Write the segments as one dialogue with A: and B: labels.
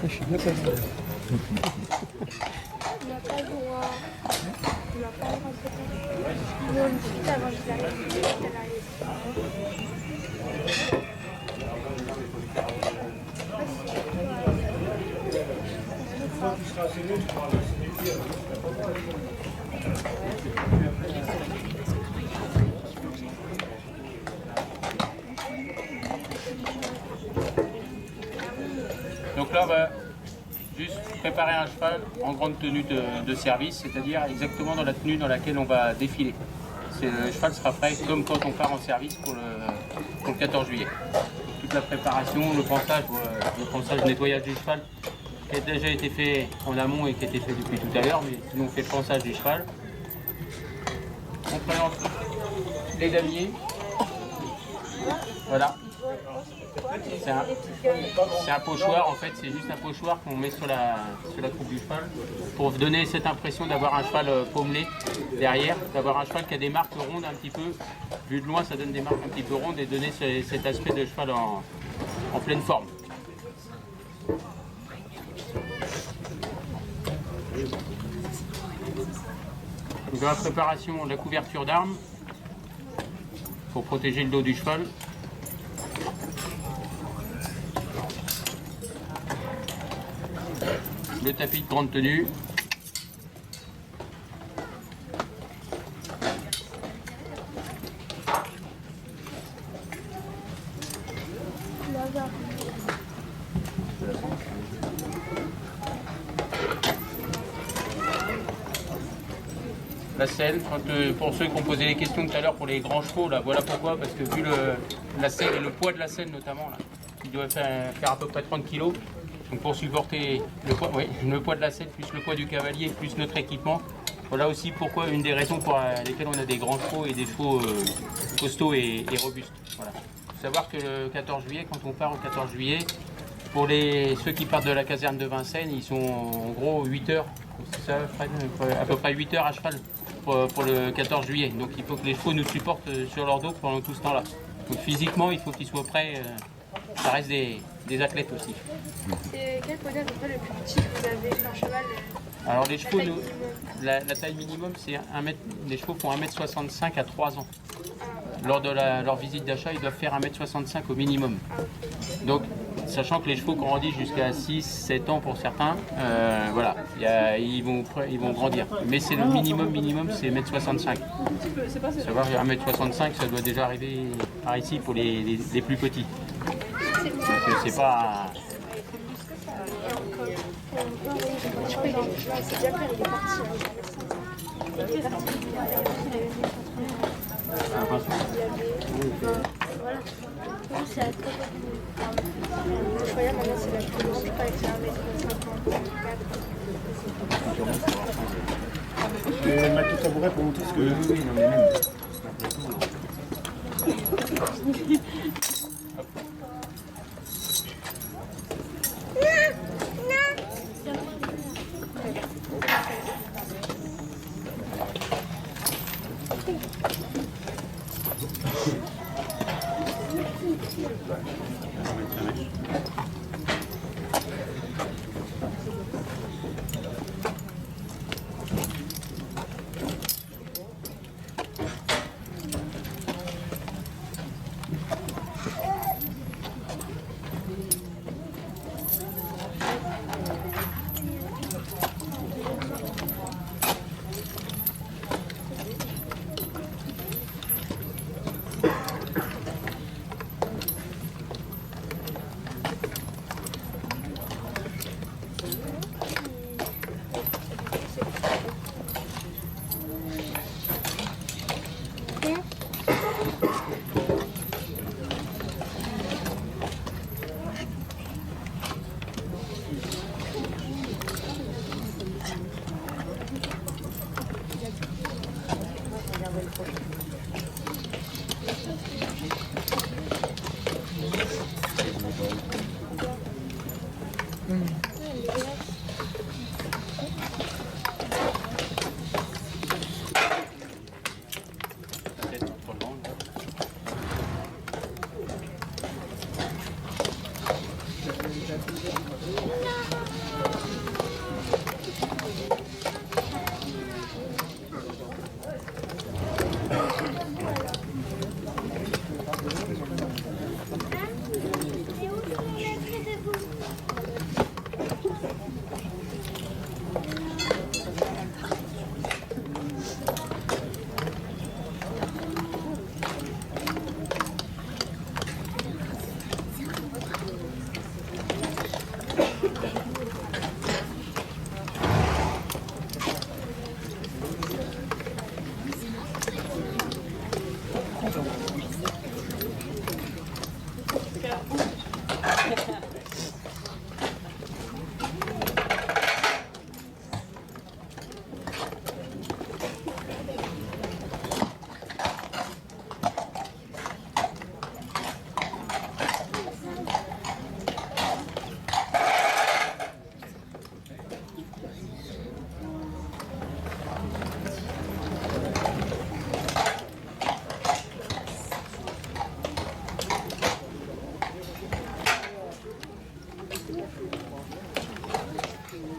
A: Je suis bien passé.
B: On n'a pas le droit. On n'a pas le droit de faire. Bon, une petite avant que j'arrive.
C: Donc là, on va juste préparer un cheval en grande tenue de service, c'est-à-dire exactement dans la tenue dans laquelle on va défiler. Le cheval sera prêt comme quand on part en service pour le 14 juillet. Toute la préparation, le ponçage, nettoyage du cheval, qui a déjà été fait en amont et qui a été fait depuis tout à l'heure, mais sinon on fait le ponçage du cheval. On présente les damiers. Voilà. C'est un pochoir, en fait, c'est juste un pochoir qu'on met sur la croupe du cheval pour donner cette impression d'avoir un cheval pommelé derrière, d'avoir un cheval qui a des marques rondes un petit peu. Vu de loin, ça donne des marques un petit peu rondes et donner cet aspect de cheval en pleine forme. Donc, dans la préparation de la couverture d'armes pour protéger le dos du cheval. Le tapis de grande tenue. La selle, pour ceux qui ont posé les questions tout à l'heure pour les grands chevaux, là, voilà pourquoi, parce que vu la selle et le poids de la selle notamment, là, il doit faire à peu près 30 kg. Donc pour supporter le poids de la selle, plus le poids du cavalier, plus notre équipement, voilà aussi pourquoi une des raisons pour lesquelles on a des grands chevaux et des chevaux costauds et robustes. Voilà. Il faut savoir que le 14 juillet, quand on part au 14 juillet, pour ceux qui partent de la caserne de Vincennes, ils sont en gros 8 heures, c'est ça Fred, à peu près 8 heures à cheval pour le 14 juillet. Donc il faut que les chevaux nous supportent sur leur dos pendant tout ce temps-là. Donc physiquement, il faut qu'ils soient prêts. Ça reste des athlètes aussi.
B: C'est quel poney à peu près le plus petit que vous avez fait un cheval?
C: Alors les chevaux, la taille minimum, c'est les chevaux font 1m65 à 3 ans. Lors de leur visite d'achat, ils doivent faire 1m65 au minimum. Donc, sachant que les chevaux grandissent jusqu'à 6-7 ans pour certains, voilà, ils vont grandir. Mais c'est le minimum, c'est 1m65. Savoir 1m65, ça doit déjà arriver par ici pour les plus petits. Donc c'est pas...
B: C'est bien clair, il est parti. Voilà. C'est à toi. Le choya, maintenant, c'est la plus grande taille, c'est 1m54.
A: Je vais mettre le tabouret pour montrer ce que... Oui, non, mais même.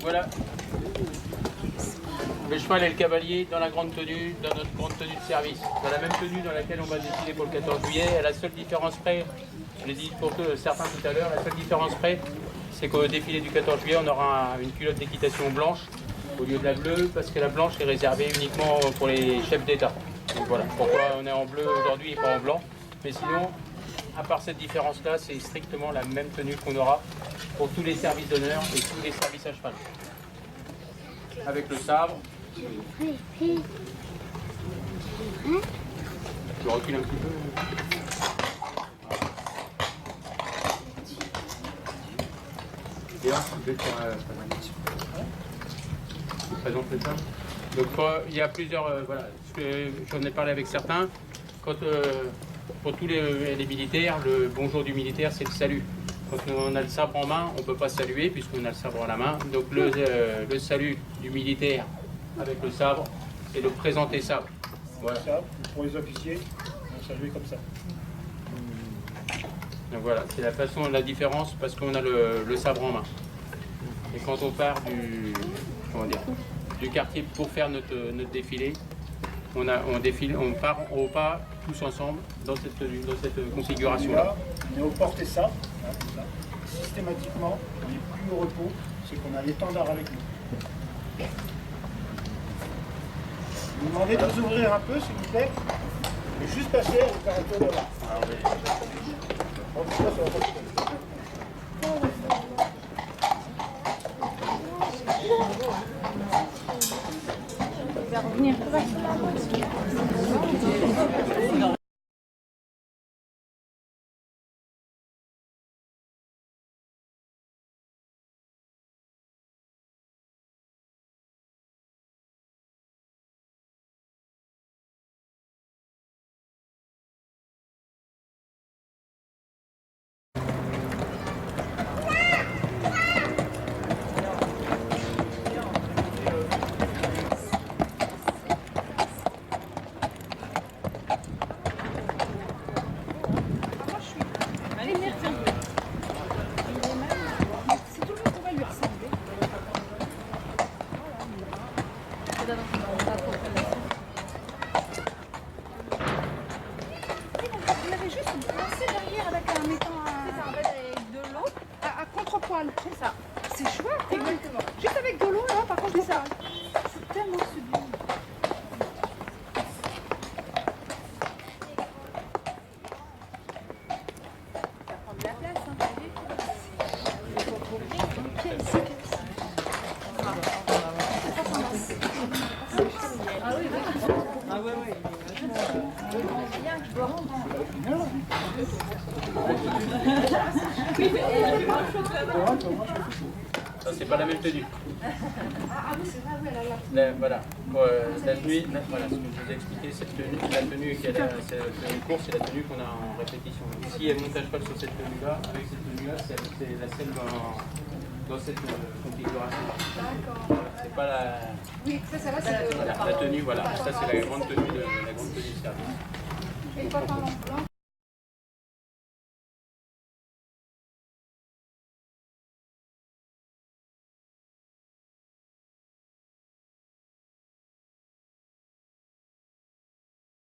C: Voilà, le cheval et le cavalier dans la grande tenue, dans notre grande tenue de service. Dans la même tenue dans laquelle on va défiler pour le 14 juillet. Et la seule différence près, je l'ai dit pour certains tout à l'heure, la seule différence près, c'est qu'au défilé du 14 juillet, on aura une culotte d'équitation blanche au lieu de la bleue, parce que la blanche est réservée uniquement pour les chefs d'État. Donc voilà, pourquoi on est en bleu aujourd'hui et pas en blanc. Mais sinon, à part cette différence-là, c'est strictement la même tenue qu'on aura pour tous les services d'honneur et tous les services à cheval. Avec le sabre. Je recule un petit peu. Et là, je vais faire je présente le sabre. Donc il y a plusieurs, voilà, j'en ai parlé avec certains. Quand, pour tous les militaires, le bonjour du militaire, c'est le salut. Quand on a le sabre en main, on ne peut pas saluer puisqu'on a le sabre à la main. Donc le salut du militaire avec le sabre, c'est de présenter sabre. Voilà.
A: Pour les officiers, on salue comme ça.
C: Donc voilà, c'est la façon, la différence parce qu'on a le sabre en main. Et quand on part du quartier pour faire notre défilé, on défile, on part au pas tous ensemble dans cette configuration-là.
A: On est au porte-ça, là, comme ça. Systématiquement, on n'est plus au repos, c'est qu'on a l'étendard avec nous. Je vous demandez de vous ouvrir un peu, s'il vous plaît, et juste passer à l'opérateur de là.
B: Il va revenir. Il avait juste placé derrière avec un mettant avec de l'eau à contre-poil. C'est ça. C'est chouette. Exactement. Juste avec de l'eau là, par contre, c'est ça. C'est tellement sublime. Ça prend de la place, hein, t'as vu?
D: Ah ouais, ouais.
C: Ça, c'est pas la même tenue.
B: Ah oui, c'est vrai, oui, elle a
C: Voilà. La tenue, voilà, ce que je vous ai expliqué, cette tenue, la tenue qui est la course, c'est la tenue qu'on a en répétition. Si elle monte à cheval sur cette tenue-là, avec cette tenue-là, c'est la selle dans cette configuration.
B: D'accord.
C: C'est pas la.
B: Oui, ça va, c'est
C: Voilà, la tenue, voilà. Ça, c'est la grande tenue de service.
B: Et le pantalon blanc,